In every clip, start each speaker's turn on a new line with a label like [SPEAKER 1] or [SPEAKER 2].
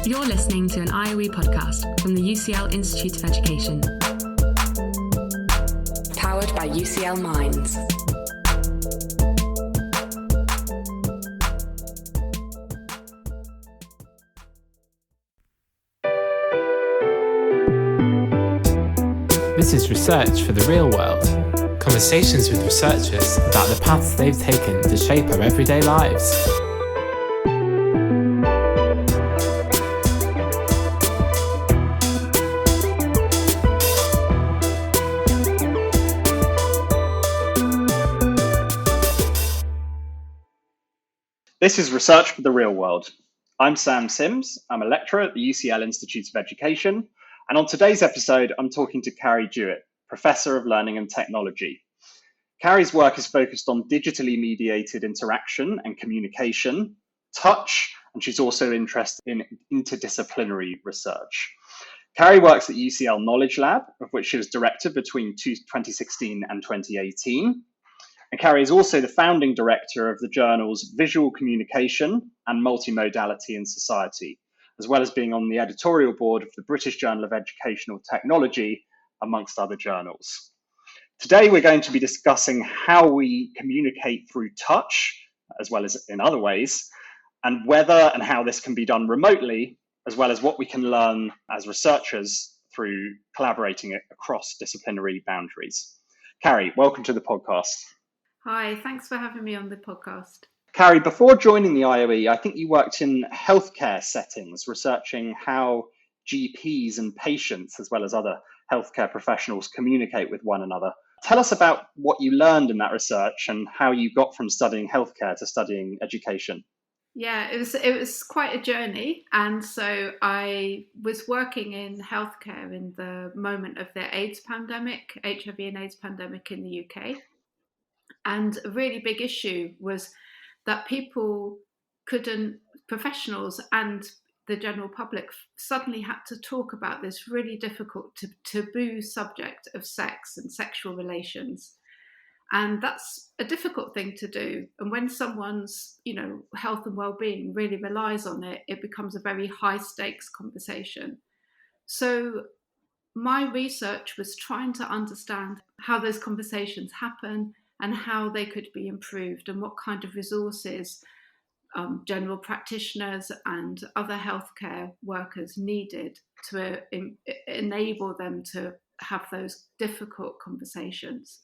[SPEAKER 1] You're listening to an IOE podcast from the UCL Institute of Education. Powered by UCL Minds.
[SPEAKER 2] This is Research for the Real World. Conversations with researchers about the paths they've taken to shape our everyday lives.
[SPEAKER 3] This is Research for the Real World. I'm Sam Sims. I'm a lecturer at the UCL Institute of Education. And on today's episode, I'm talking to Carey Jewitt, Professor of Learning and Technology. Carey's work is focused on digitally mediated interaction and communication, touch, and she's also interested in interdisciplinary research. Carey works at UCL Knowledge Lab, of which she was director between 2016 and 2018. And Carey is also the founding director of the journals Visual Communication and Multimodality in Society, as well as being on the editorial board of the British Journal of Educational Technology, amongst other journals. Today, we're going to be discussing how we communicate through touch, as well as in other ways, and whether and how this can be done remotely, as well as what we can learn as researchers through collaborating across disciplinary boundaries. Carey, welcome to the podcast.
[SPEAKER 4] Hi, thanks for having me on the podcast.
[SPEAKER 3] Carey, before joining the IOE, I think you worked in healthcare settings, researching how GPs and patients, as well as other healthcare professionals, communicate with one another. Tell us about what you learned in that research and how you got from studying healthcare to studying education.
[SPEAKER 4] Yeah, it was quite a journey. And so I was working in healthcare in the moment of the AIDS pandemic, HIV and AIDS pandemic in the UK. And a really big issue was that professionals and the general public suddenly had to talk about this really difficult taboo subject of sex and sexual relations. And that's a difficult thing to do. And when someone's, health and well-being really relies on it, it becomes a very high stakes conversation. So my research was trying to understand how those conversations happen and how they could be improved and what kind of resources general practitioners and other healthcare workers needed to enable them to have those difficult conversations.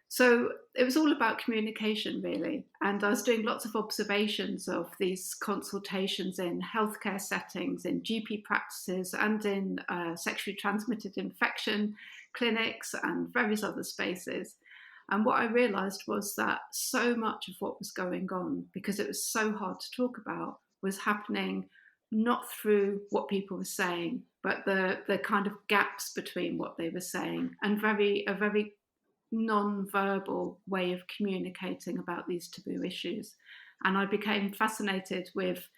[SPEAKER 4] So it was all about communication, really. And I was doing lots of observations of these consultations in healthcare settings, in GP practices, and in sexually transmitted infection clinics and various other spaces. And what I realised was that so much of what was going on, because it was so hard to talk about, was happening not through what people were saying, but the kind of gaps between what they were saying, and a very non-verbal way of communicating about these taboo issues. And I became fascinated with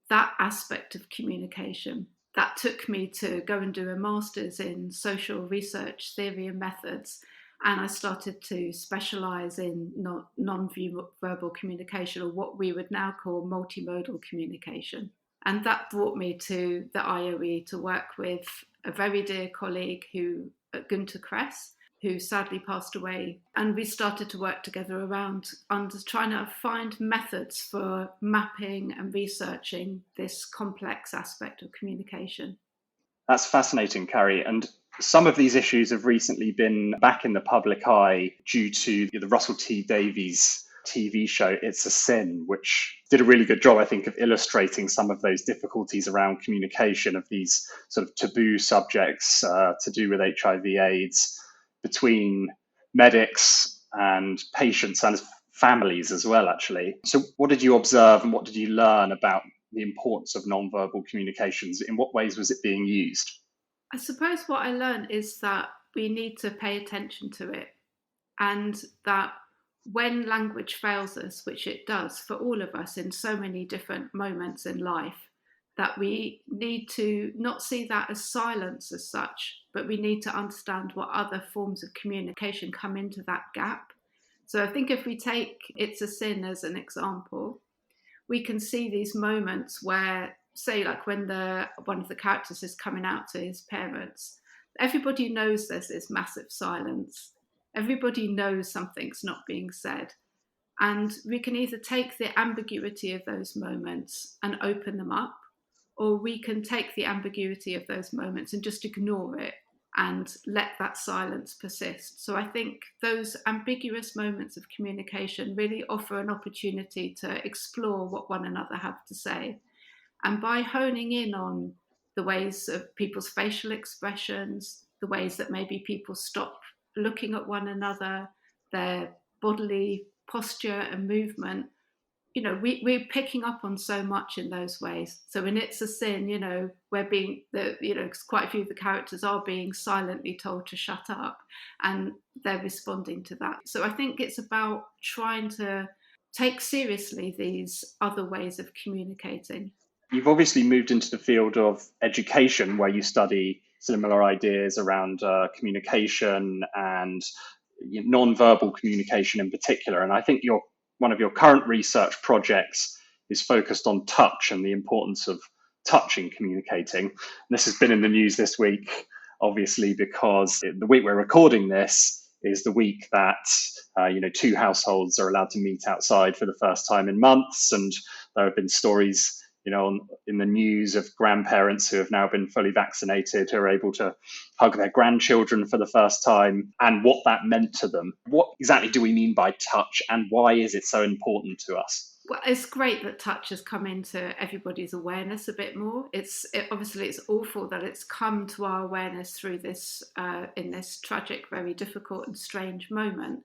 [SPEAKER 4] that aspect of communication. That took me to go and do a master's in social research theory and methods. And I started to specialise in non-verbal communication, or what we would now call multimodal communication. And that brought me to the IOE to work with a very dear colleague, Günter Kress, who sadly passed away. And we started to work together around trying to find methods for mapping and researching this complex aspect of communication.
[SPEAKER 3] That's fascinating, Carey. And some of these issues have recently been back in the public eye due to the Russell T Davies TV show, It's a Sin, which did a really good job, I think, of illustrating some of those difficulties around communication of these sort of taboo subjects to do with HIV/AIDS between medics and patients and families as well, actually. So what did you observe and what did you learn about the importance of nonverbal communications? In what ways was it being used?
[SPEAKER 4] I suppose what I learned is that we need to pay attention to it, and that when language fails us, which it does for all of us in so many different moments in life, that we need to not see that as silence as such, but we need to understand what other forms of communication come into that gap. So I think if we take It's a Sin as an example, we can see these moments where say, like when one of the characters is coming out to his parents, everybody knows there's this massive silence. Everybody knows something's not being said. And we can either take the ambiguity of those moments and open them up, or we can take the ambiguity of those moments and just ignore it and let that silence persist. So I think those ambiguous moments of communication really offer an opportunity to explore what one another have to say. And by honing in on the ways of people's facial expressions, the ways that maybe people stop looking at one another, their bodily posture and movement, we're picking up on so much in those ways. So in It's a Sin, quite a few of the characters are being silently told to shut up, and they're responding to that. So I think it's about trying to take seriously these other ways of communicating.
[SPEAKER 3] You've obviously moved into the field of education, where you study similar ideas around communication and non-verbal communication in particular. And I think one of your current research projects is focused on touch and the importance of touch in communicating. And this has been in the news this week, obviously, because the week we're recording this is the week that 2 households are allowed to meet outside for the first time in months. And there have been stories in the news of grandparents who have now been fully vaccinated, who are able to hug their grandchildren for the first time, and what that meant to them. What exactly do we mean by touch, and why is it so important to us?
[SPEAKER 4] Well, it's great that touch has come into everybody's awareness a bit more. Obviously it's awful that it's come to our awareness through this, in this tragic, very difficult and strange moment.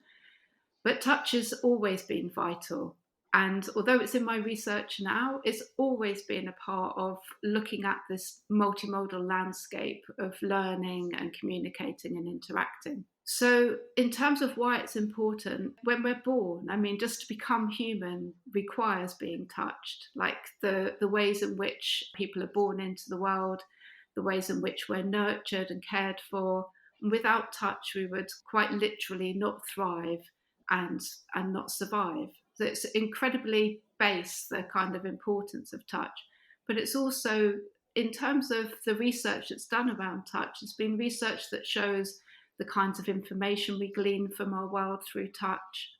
[SPEAKER 4] But touch has always been vital. And although it's in my research now, it's always been a part of looking at this multimodal landscape of learning and communicating and interacting. So in terms of why it's important, when we're born, just to become human requires being touched, like the ways in which people are born into the world, the ways in which we're nurtured and cared for. And without touch, we would quite literally not thrive and not survive. So it's incredibly base, the kind of importance of touch. But it's also, in terms of the research that's done around touch, it's been research that shows the kinds of information we glean from our world through touch,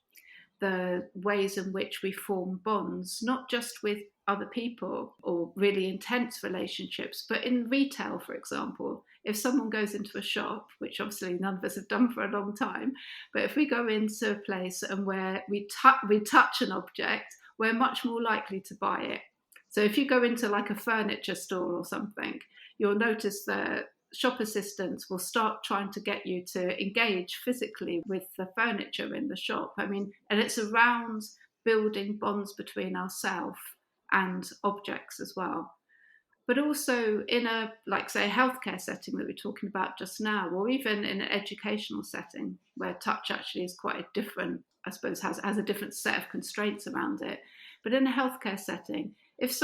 [SPEAKER 4] the ways in which we form bonds, not just with other people or really intense relationships, but in retail, for example. If someone goes into a shop, which obviously none of us have done for a long time, but if we go into a place and where we touch an object, we're much more likely to buy it. So if you go into like a furniture store or something, you'll notice that shop assistants will start trying to get you to engage physically with the furniture in the shop. And it's around building bonds between ourselves and objects as well. But also in a, like say, a healthcare setting that we're talking about just now, or even in an educational setting where touch actually is quite a different, I suppose, has a different set of constraints around it. But in a healthcare setting, if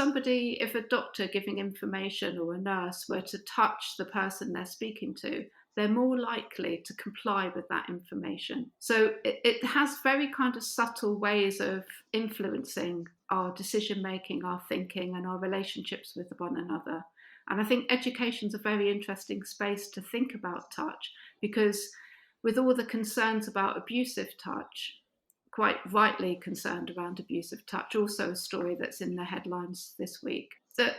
[SPEAKER 4] a doctor giving information or a nurse were to touch the person they're speaking to, they're more likely to comply with that information. So it has very kind of subtle ways of influencing our decision-making, our thinking, and our relationships with one another. And I think education's a very interesting space to think about touch, because with all the concerns about abusive touch, quite rightly concerned around abusive touch, also a story that's in the headlines this week, that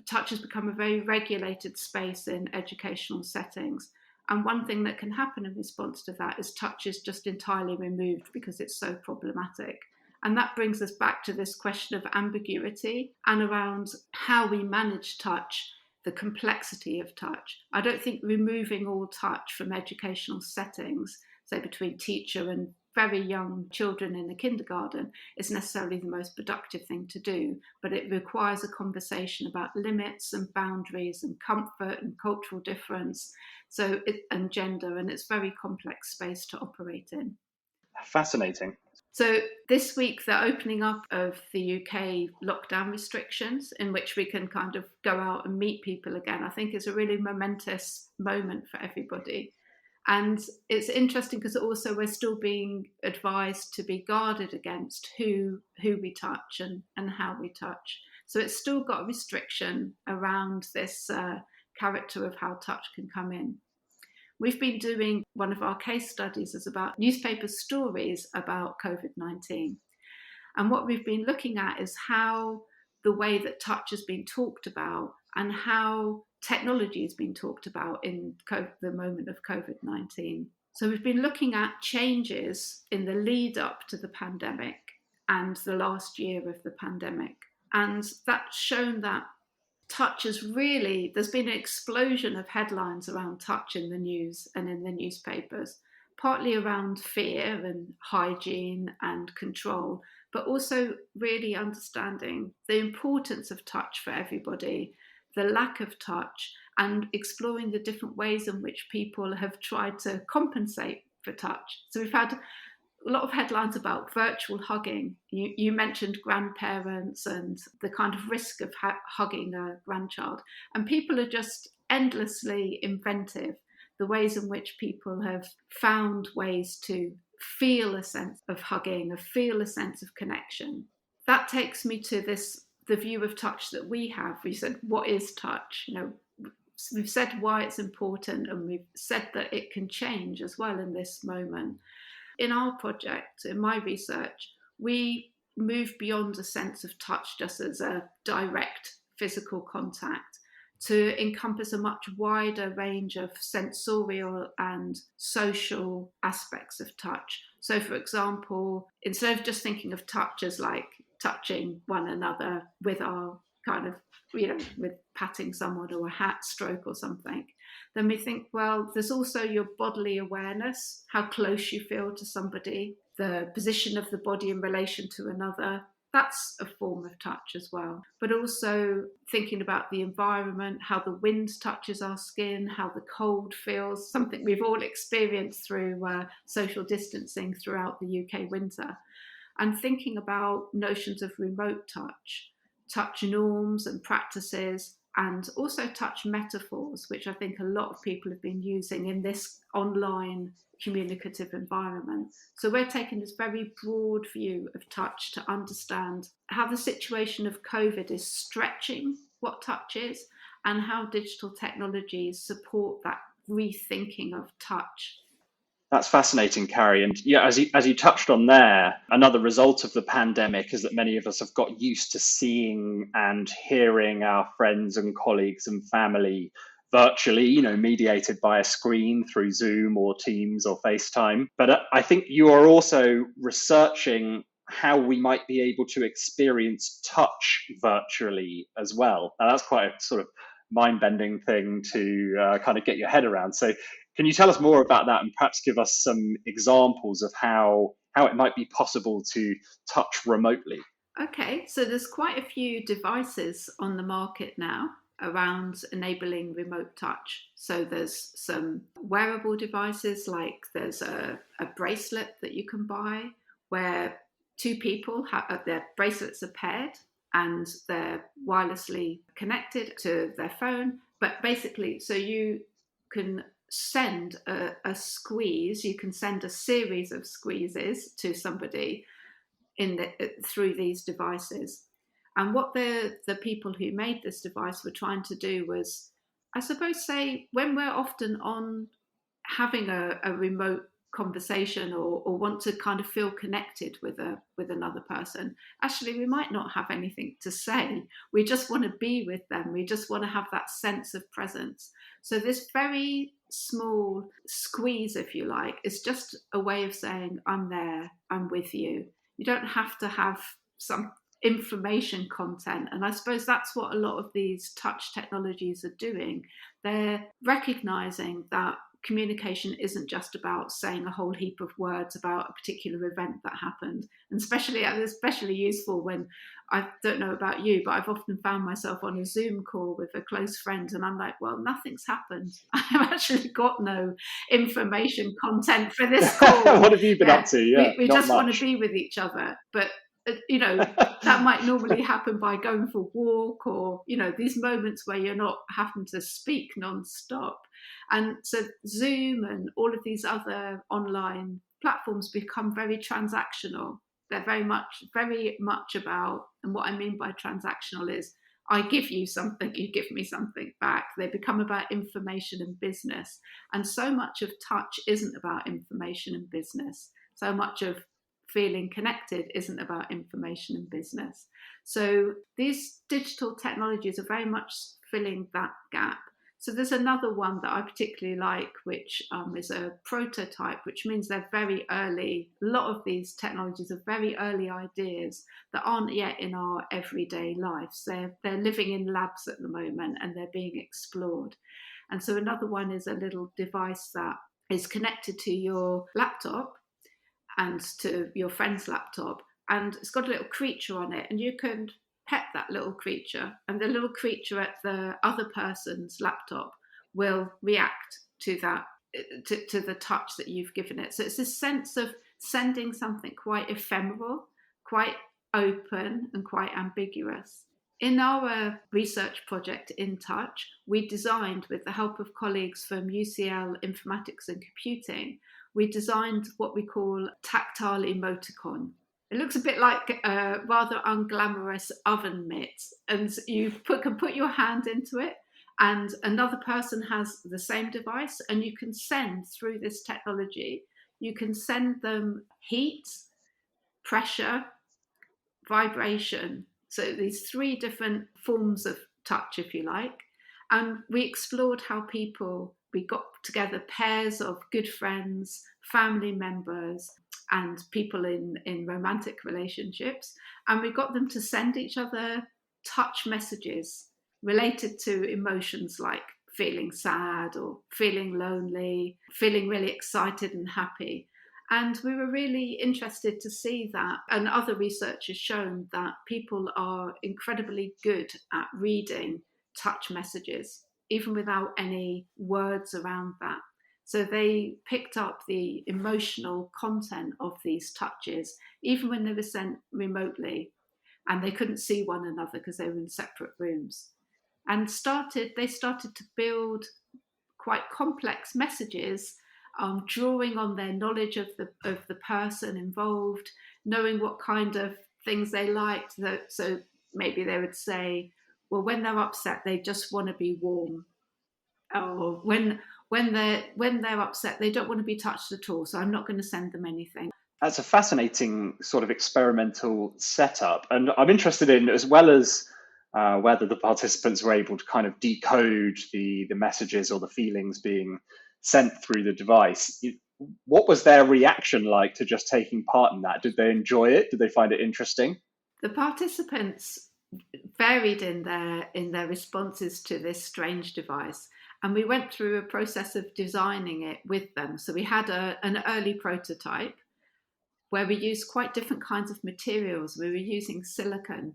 [SPEAKER 4] touch has become a very regulated space in educational settings. And one thing that can happen in response to that is touch is just entirely removed because it's so problematic. And that brings us back to this question of ambiguity and around how we manage touch, the complexity of touch. I don't think removing all touch from educational settings, say between teacher and very young children in the kindergarten, is necessarily the most productive thing to do, but it requires a conversation about limits and boundaries and comfort and cultural difference, and gender, and it's a very complex space to operate in.
[SPEAKER 3] Fascinating.
[SPEAKER 4] So this week, the opening up of the UK lockdown restrictions, in which we can kind of go out and meet people again, I think is a really momentous moment for everybody. And it's interesting because also we're still being advised to be guarded against who we touch and how we touch. So it's still got a restriction around this character of how touch can come in. We've been doing, one of our case studies is about newspaper stories about COVID-19. And what we've been looking at is how the way that touch has been talked about and how technology has been talked about in the moment of COVID-19. So we've been looking at changes in the lead up to the pandemic and the last year of the pandemic. And that's shown that touch is really, there's been an explosion of headlines around touch in the news and in the newspapers, partly around fear and hygiene and control, but also really understanding the importance of touch for everybody, the lack of touch, and exploring the different ways in which people have tried to compensate for touch. So we've had a lot of headlines about virtual hugging. You mentioned grandparents and the kind of risk of hugging a grandchild. And people are just endlessly inventive, the ways in which people have found ways to feel a sense of hugging, or feel a sense of connection. That takes me to the view of touch that we have. We said, what is touch? We've said why it's important, and we've said that it can change as well in this moment. In our project, in my research, we move beyond a sense of touch just as a direct physical contact to encompass a much wider range of sensorial and social aspects of touch. So, for example, instead of just thinking of touch as like touching one another with our kind of, with patting someone or a hat stroke or something, then we think, well, there's also your bodily awareness, how close you feel to somebody, the position of the body in relation to another. That's a form of touch as well. But also thinking about the environment, how the wind touches our skin, how the cold feels, something we've all experienced through social distancing throughout the UK winter. And thinking about notions of remote touch, touch norms and practices, and also touch metaphors, which I think a lot of people have been using in this online communicative environment. So we're taking this very broad view of touch to understand how the situation of COVID is stretching what touch is, and how digital technologies support that rethinking of touch.
[SPEAKER 3] That's fascinating, Carey. And yeah, as you touched on there, another result of the pandemic is that many of us have got used to seeing and hearing our friends and colleagues and family virtually, mediated by a screen through Zoom or Teams or FaceTime. But I think you are also researching how we might be able to experience touch virtually as well. Now, that's quite a sort of mind-bending thing to kind of get your head around. So can you tell us more about that and perhaps give us some examples of how it might be possible to touch remotely?
[SPEAKER 4] Okay, so there's quite a few devices on the market now around enabling remote touch. So there's some wearable devices, like there's a bracelet that you can buy where two people have their bracelets are paired and they're wirelessly connected to their phone. But basically, so you can send a squeeze, you can send a series of squeezes to somebody through these devices. And what the people who made this device were trying to do was, I suppose, say, when we're often on having a remote conversation or want to kind of feel connected with another person, actually we might not have anything to say. We just want to be with them. We just want to have that sense of presence. So this very small squeeze, if you like, is just a way of saying, I'm there, I'm with you. You don't have to have some information content. And I suppose that's what a lot of these touch technologies are doing. They're recognizing that communication isn't just about saying a whole heap of words about a particular event that happened. And especially useful when, I don't know about you, but I've often found myself on a Zoom call with a close friend and I'm like, well, nothing's happened. I've actually got no information content for this call.
[SPEAKER 3] What have you been up to? Yeah,
[SPEAKER 4] we just want to be with each other. But that might normally happen by going for a walk, or these moments where you're not having to speak non-stop. And so Zoom and all of these other online platforms become very transactional. They're very much about, and what I mean by transactional is I give you something, you give me something back. They become about information and business. And so much of touch isn't about information and business. So much of feeling connected isn't about information and business. So these digital technologies are very much filling that gap. So there's another one that I particularly like, which is a prototype, which means they're very early. A lot of these technologies are very early ideas that aren't yet in our everyday lives. They're living in labs at the moment, and they're being explored. And so another one is a little device that is connected to your laptop and to your friend's laptop, and it's got a little creature on it, and you can pet that little creature, and the little creature at the other person's laptop will react to that, to the touch that you've given it. So it's this sense of sending something quite ephemeral, quite open, and quite ambiguous. In our research project In Touch, we designed, with the help of colleagues from UCL Informatics and Computing, we designed what we call tactile emoticon. It looks a bit like a rather unglamorous oven mitt, and you can put your hand into it, and another person has the same device, and you can send through this technology, you can send them heat, pressure, vibration. So these three different forms of touch, if you like. And we explored how we got together pairs of good friends, family members, and people in romantic relationships, and we got them to send each other touch messages related to emotions like feeling sad or feeling lonely, feeling really excited and happy. And we were really interested to see that, and other research has shown that people are incredibly good at reading touch messages, even without any words around that. So they picked up the emotional content of these touches, even when they were sent remotely, and they couldn't see one another because they were in separate rooms. And they started to build quite complex messages, drawing on their knowledge of the person involved, knowing what kind of things they liked. So maybe they would say, well, when they're upset, they just want to be warm. Or when they're upset, they don't want to be touched at all, so I'm not going to send them anything.
[SPEAKER 3] That's a fascinating sort of experimental setup. And I'm interested in, as well as whether the participants were able to kind of decode the messages or the feelings being sent through the device, what was their reaction like to just taking part in that? Did they enjoy it? Did they find it interesting?
[SPEAKER 4] The participants varied in their responses to this strange device. And we went through a process of designing it with them. So we had an early prototype where we used quite different kinds of materials. We were using silicone.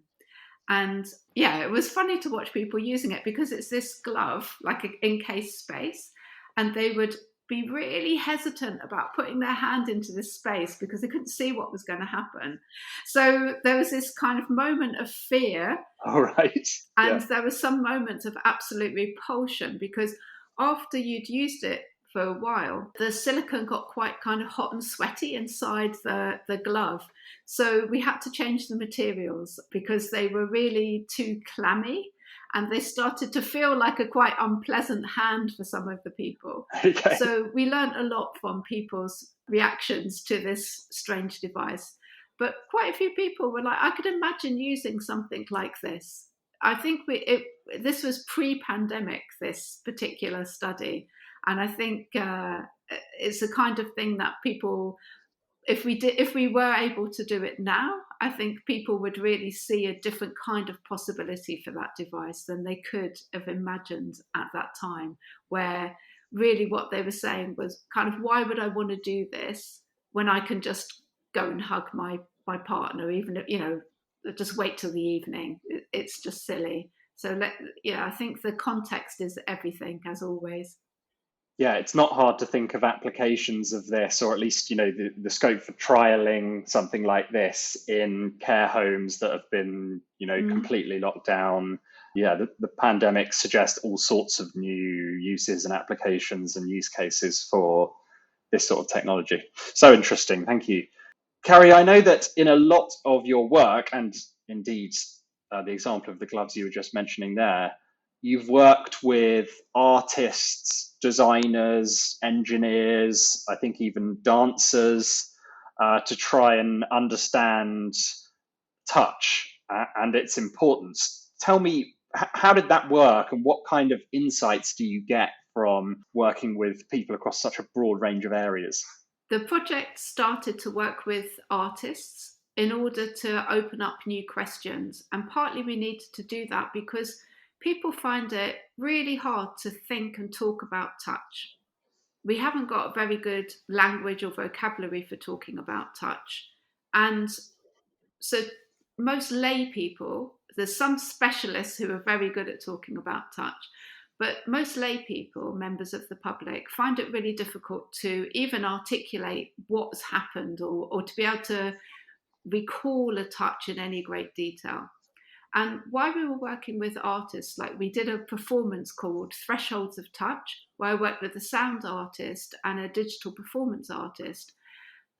[SPEAKER 4] And yeah, it was funny to watch people using it because it's this glove, like an encased space. And they would be really hesitant about putting their hand into this space because they couldn't see what was going to happen. So there was this kind of moment of fear.
[SPEAKER 3] All right.
[SPEAKER 4] And there were some moments of absolute repulsion because after you'd used it for a while, the silicone got quite kind of hot and sweaty inside the glove. So we had to change the materials because they were really too clammy. And they started to feel like a quite unpleasant hand for some of the people.
[SPEAKER 3] Okay.
[SPEAKER 4] So we learned a lot from people's reactions to this strange device. But quite a few people were like, I could imagine using something like this. I think this was pre-pandemic, this particular study. And I think it's the kind of thing that people, if we were able to do it now, I think people would really see a different kind of possibility for that device than they could have imagined at that time, where really what they were saying was kind of, why would I want to do this when I can just go and hug my partner, even if, just wait till the evening. It's just silly. So I think the context is everything, as always.
[SPEAKER 3] Yeah, it's not hard to think of applications of this, or at least, the scope for trialing something like this in care homes that have been, completely locked down. Yeah, the pandemic suggests all sorts of new uses and applications and use cases for this sort of technology. So interesting. Thank you. Carey, I know that in a lot of your work, and indeed the example of the gloves you were just mentioning there, you've worked with artists, designers, engineers, I think even dancers, to try and understand touch and its importance. Tell me, how did that work, and what kind of insights do you get from working with people across such a broad range of areas?
[SPEAKER 4] The project started to work with artists in order to open up new questions. And partly we needed to do that because people find it really hard to think and talk about touch. We haven't got a very good language or vocabulary for talking about touch. And so most lay people, there's some specialists who are very good at talking about touch, but most lay people, members of the public, find it really difficult to even articulate what's happened or to be able to recall a touch in any great detail. And while we were working with artists, like we did a performance called Thresholds of Touch, where I worked with a sound artist and a digital performance artist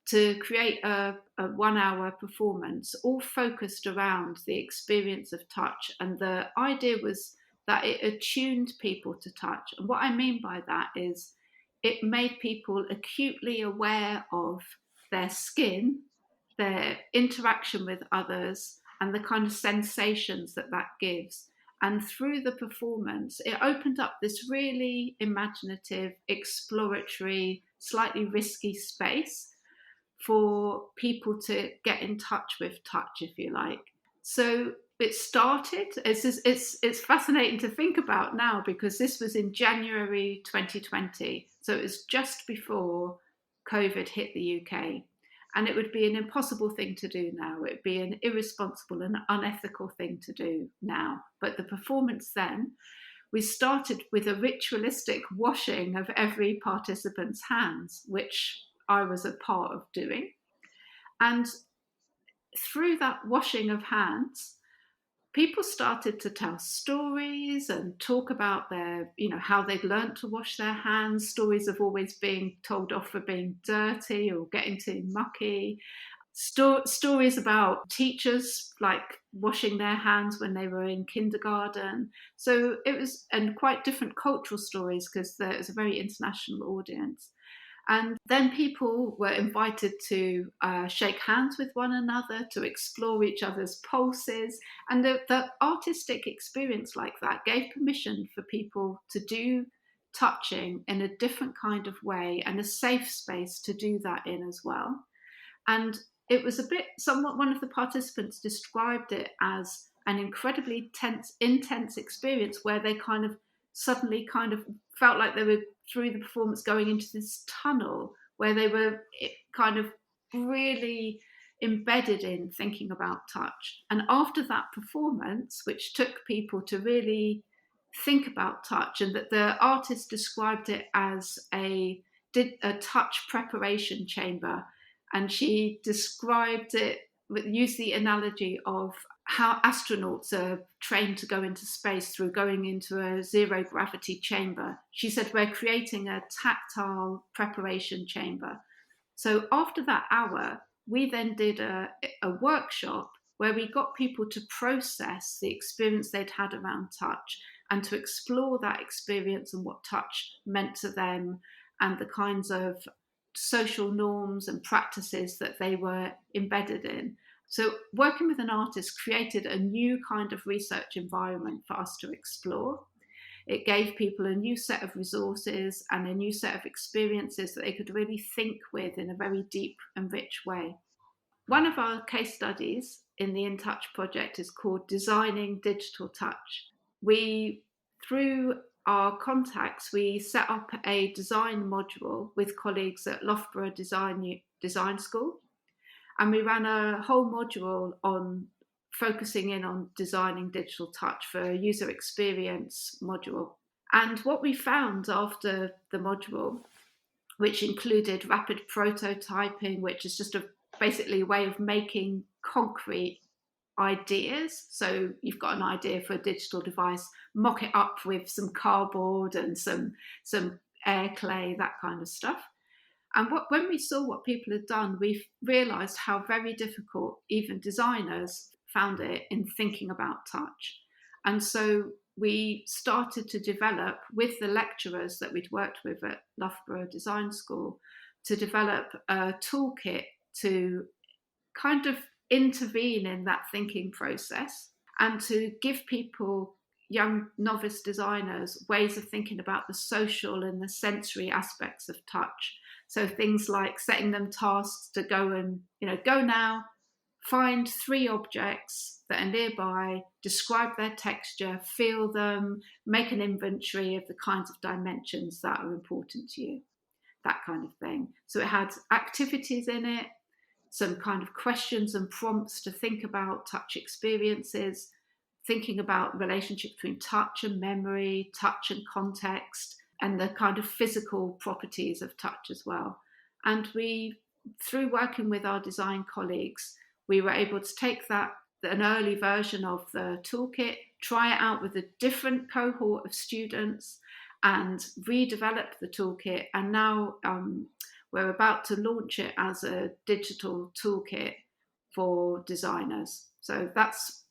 [SPEAKER 4] to create a 1 hour performance, all focused around the experience of touch. And the idea was that it attuned people to touch. And what I mean by that is it made people acutely aware of their skin, their interaction with others, and the kind of sensations that gives. And through the performance, it opened up this really imaginative, exploratory, slightly risky space for people to get in touch with touch, if you like. So it started, it's fascinating to think about now because this was in January 2020. So it was just before COVID hit the UK. And it would be an impossible thing to do now. It would be an irresponsible and unethical thing to do now. But the performance then, we started with a ritualistic washing of every participant's hands, which I was a part of doing. And through that washing of hands, people started to tell stories and talk about their, how they'd learned to wash their hands, stories of always being told off for being dirty or getting too mucky, stories about teachers like washing their hands when they were in kindergarten. So it was, and quite different cultural stories because there was a very international audience. And then people were invited to shake hands with one another, to explore each other's pulses. And the artistic experience like that gave permission for people to do touching in a different kind of way and a safe space to do that in as well. And it was one of the participants described it as an incredibly intense experience where they suddenly felt like they were through the performance going into this tunnel where they were kind of really embedded in thinking about touch. And after that performance, which took people to really think about touch, and that the artist described it as a touch preparation chamber, and she described it, used the analogy of how astronauts are trained to go into space through going into a zero gravity chamber. She said, we're creating a tactile preparation chamber. So after that hour, we then did a workshop where we got people to process the experience they'd had around touch and to explore that experience and what touch meant to them and the kinds of social norms and practices that they were embedded in. So working with an artist created a new kind of research environment for us to explore. It gave people a new set of resources and a new set of experiences that they could really think with in a very deep and rich way. One of our case studies in the In Touch project is called Designing Digital Touch. Through our contacts, we set up a design module with colleagues at Loughborough Design School. And we ran a whole module on focusing in on designing digital touch for a user experience module. And what we found after the module, which included rapid prototyping, which is just basically a way of making concrete ideas. So you've got an idea for a digital device, mock it up with some cardboard and some air clay, that kind of stuff. And when we saw what people had done, we realised how very difficult even designers found it in thinking about touch. And so we started to develop, with the lecturers that we'd worked with at Loughborough Design School, to develop a toolkit to kind of intervene in that thinking process and to give people, young novice designers, ways of thinking about the social and the sensory aspects of touch. So things like setting them tasks to go and, go now, find 3 objects that are nearby, describe their texture, feel them, make an inventory of the kinds of dimensions that are important to you, that kind of thing. So it had activities in it, some kind of questions and prompts to think about touch experiences, thinking about the relationship between touch and memory, touch and context, and the kind of physical properties of touch as well. And we, through working with our design colleagues, we were able to take an early version of the toolkit, try it out with a different cohort of students and redevelop the toolkit. And now we're about to launch it as a digital toolkit for designers. So that's,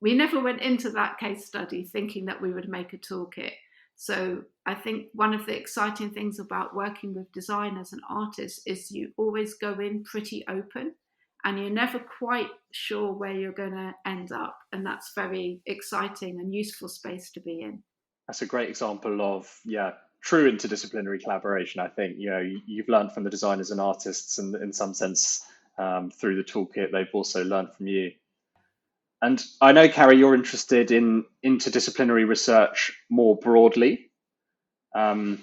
[SPEAKER 4] we never went into that case study thinking that we would make a toolkit. So I think one of the exciting things about working with designers and artists is you always go in pretty open and you're never quite sure where you're going to end up. And that's very exciting and useful space to be in.
[SPEAKER 3] That's a great example of, true interdisciplinary collaboration. I think, you've learned from the designers and artists, and in some sense, through the toolkit, they've also learned from you. And I know, Carey, you're interested in interdisciplinary research more broadly. And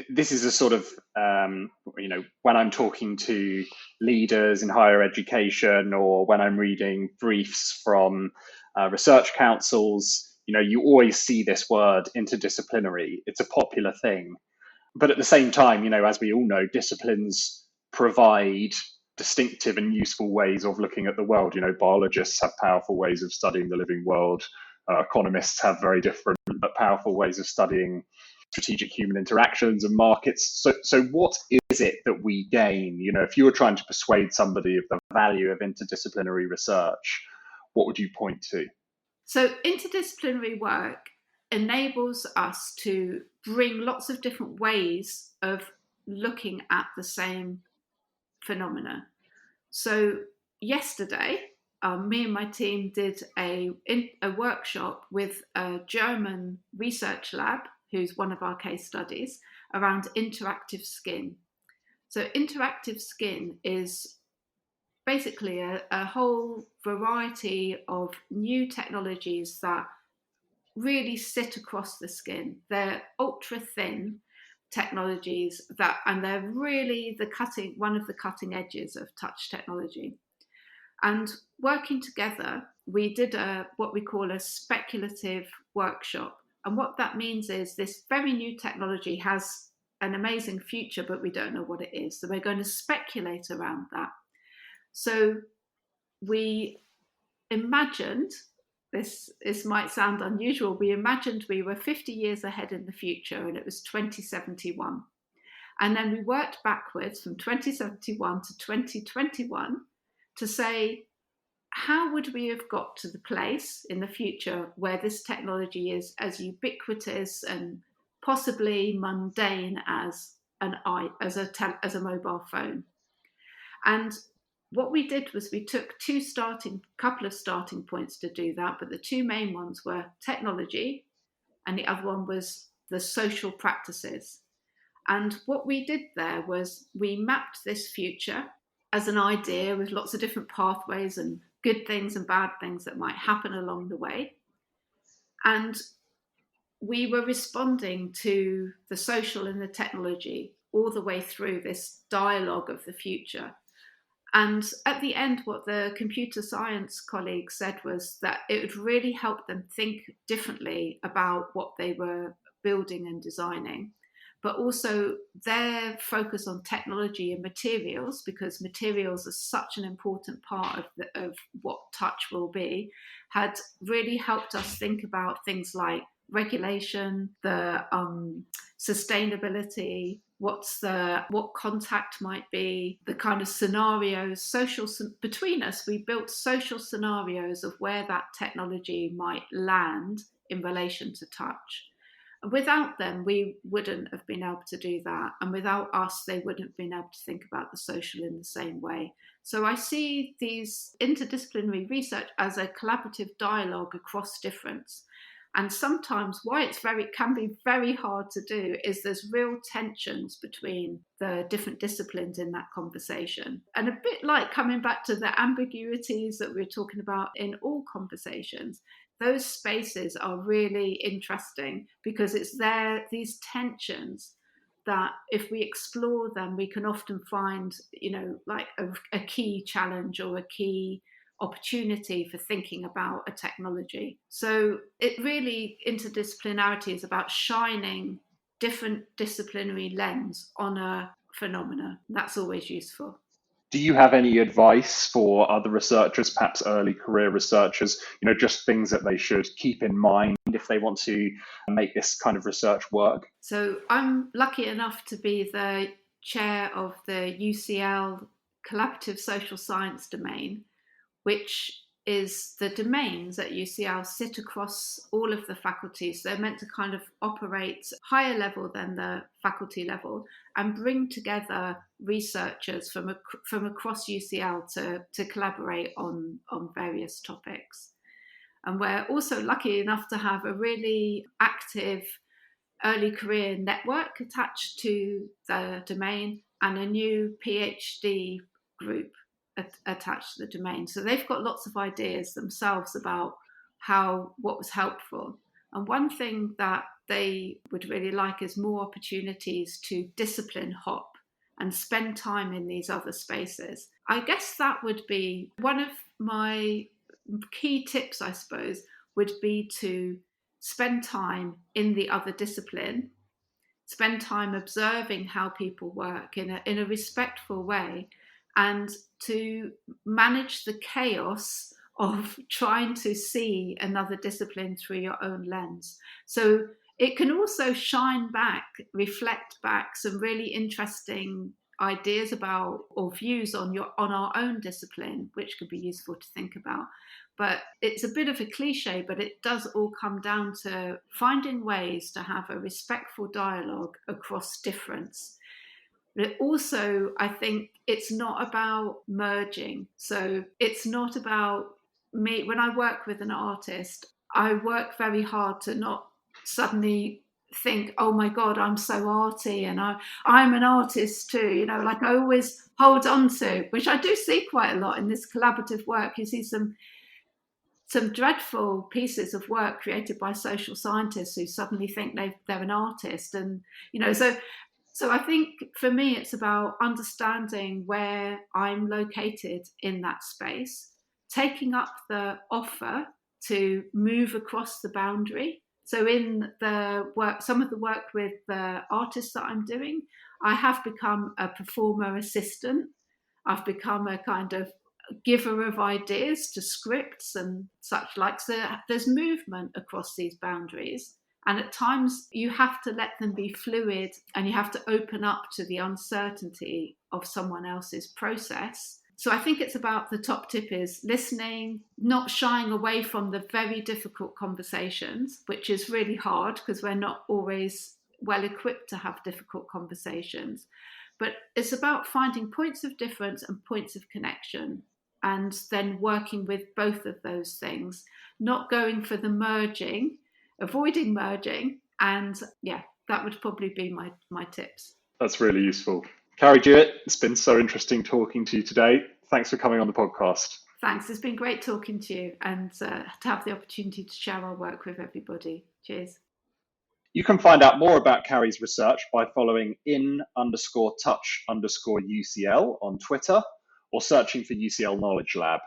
[SPEAKER 3] this is a sort of, when I'm talking to leaders in higher education or when I'm reading briefs from research councils, you always see this word interdisciplinary. It's a popular thing. But at the same time, as we all know, disciplines provide distinctive and useful ways of looking at the world. Biologists have powerful ways of studying the living world. Economists have very different but powerful ways of studying strategic human interactions and markets. So what is it that we gain? If you were trying to persuade somebody of the value of interdisciplinary research, what would you point to?
[SPEAKER 4] So interdisciplinary work enables us to bring lots of different ways of looking at the same phenomena. So yesterday, me and my team did a workshop with a German research lab, who's one of our case studies, around interactive skin. So interactive skin is basically a whole variety of new technologies that really sit across the skin. They're ultra thin technologies and they're really one of the cutting edges of touch technology. And working together, we did what we call a speculative workshop. And what that means is this very new technology has an amazing future, but we don't know what it is. So we're going to speculate around that. So we imagined, this might sound unusual, we imagined we were 50 years ahead in the future and it was 2071. And then we worked backwards from 2071 to 2021 to say, how would we have got to the place in the future where this technology is as ubiquitous and possibly mundane as a mobile phone? And what we did was we took couple of starting points to do that, but the 2 main ones were technology and the other one was the social practices. And what we did there was we mapped this future as an idea with lots of different pathways and good things and bad things that might happen along the way. And we were responding to the social and the technology all the way through this dialogue of the future. And at the end, what the computer science colleagues said was that it would really help them think differently about what they were building and designing, but also their focus on technology and materials, because materials are such an important part of what touch will be, had really helped us think about things like regulation, the sustainability, what contact might be, the kind of scenarios, between us, we built social scenarios of where that technology might land in relation to touch. Without them, we wouldn't have been able to do that. And without us, they wouldn't have been able to think about the social in the same way. So I see these interdisciplinary research as a collaborative dialogue across difference. And sometimes why it can be very hard to do is there's real tensions between the different disciplines in that conversation. And a bit like coming back to the ambiguities that we're talking about in all conversations, those spaces are really interesting because it's these tensions that if we explore them, we can often find, like a key challenge or a key opportunity for thinking about a technology. So interdisciplinarity is about shining different disciplinary lens on a phenomena. That's always useful.
[SPEAKER 3] Do you have any advice for other researchers, perhaps early career researchers, just things that they should keep in mind if they want to make this kind of research work?
[SPEAKER 4] So I'm lucky enough to be the chair of the UCL Collaborative Social Science domain, which is the domains at UCL sit across all of the faculties. They're meant to kind of operate higher level than the faculty level and bring together researchers from across UCL to collaborate on various topics. And we're also lucky enough to have a really active early career network attached to the domain and a new PhD group attached to the domain. So they've got lots of ideas themselves about what was helpful. And one thing that they would really like is more opportunities to discipline hop and spend time in these other spaces. I guess that would be one of my key tips, I suppose, would be to spend time in the other discipline, spend time observing how people work in a respectful way, and to manage the chaos of trying to see another discipline through your own lens. So it can also reflect back some really interesting ideas about or views on our own discipline, which could be useful to think about. But it's a bit of a cliche, but it does all come down to finding ways to have a respectful dialogue across difference. But also, I think it's not about merging. So it's not about me. When I work with an artist, I work very hard to not suddenly think, oh my God, I'm so arty and I'm an artist too. Like I always hold on to, which I do see quite a lot in this collaborative work. You see some dreadful pieces of work created by social scientists who suddenly think they're an artist. And, so I think for me, it's about understanding where I'm located in that space, taking up the offer to move across the boundary. So in the work, some of the work with the artists that I'm doing, I have become a performer assistant. I've become a kind of giver of ideas to scripts and such like. So there's movement across these boundaries. And at times you have to let them be fluid and you have to open up to the uncertainty of someone else's process. So I think it's about, the top tip is listening, not shying away from the very difficult conversations, which is really hard because we're not always well equipped to have difficult conversations. But it's about finding points of difference and points of connection and then working with both of those things, not going for the merging, avoiding merging. And yeah, that would probably be my tips.
[SPEAKER 3] That's really useful. Carey Jewitt, it's been so interesting talking to you today. Thanks for coming on the podcast.
[SPEAKER 4] Thanks. It's been great talking to you and to have the opportunity to share our work with everybody. Cheers.
[SPEAKER 3] You can find out more about Carey's research by following in_touch_UCL on Twitter, or searching for UCL Knowledge Lab.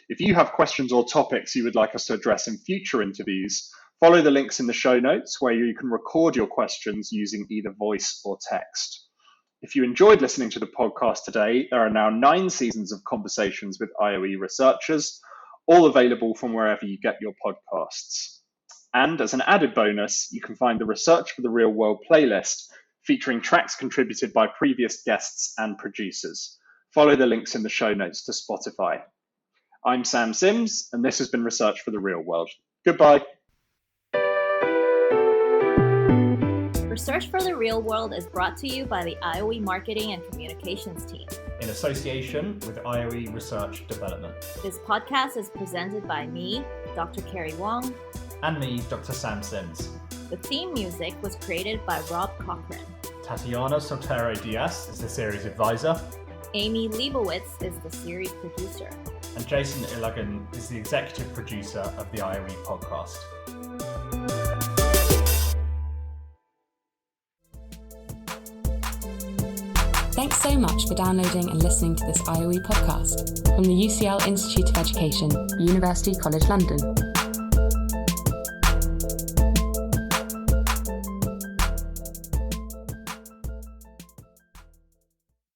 [SPEAKER 3] If you have questions or topics you would like us to address in future interviews, follow the links in the show notes where you can record your questions using either voice or text. If you enjoyed listening to the podcast today, there are now 9 seasons of conversations with IOE researchers, all available from wherever you get your podcasts. And as an added bonus, you can find the Research for the Real World playlist featuring tracks contributed by previous guests and producers. Follow the links in the show notes to Spotify. I'm Sam Sims, and this has been Research for the Real World. Goodbye.
[SPEAKER 5] Research for the Real World is brought to you by the IOE Marketing and Communications team,
[SPEAKER 6] in association with IOE Research Development.
[SPEAKER 5] This podcast is presented by me, Dr. Carey Wong,
[SPEAKER 6] and me, Dr. Sam Sims.
[SPEAKER 5] The theme music was created by Rob Cochran.
[SPEAKER 6] Tatiana Sotero Diaz is the series advisor.
[SPEAKER 5] Amy Leibowitz is the series producer.
[SPEAKER 6] And Jason Illigan is the executive producer of the IOE podcast.
[SPEAKER 1] Thanks so much for downloading and listening to this IOE podcast from the UCL Institute of Education, University College London.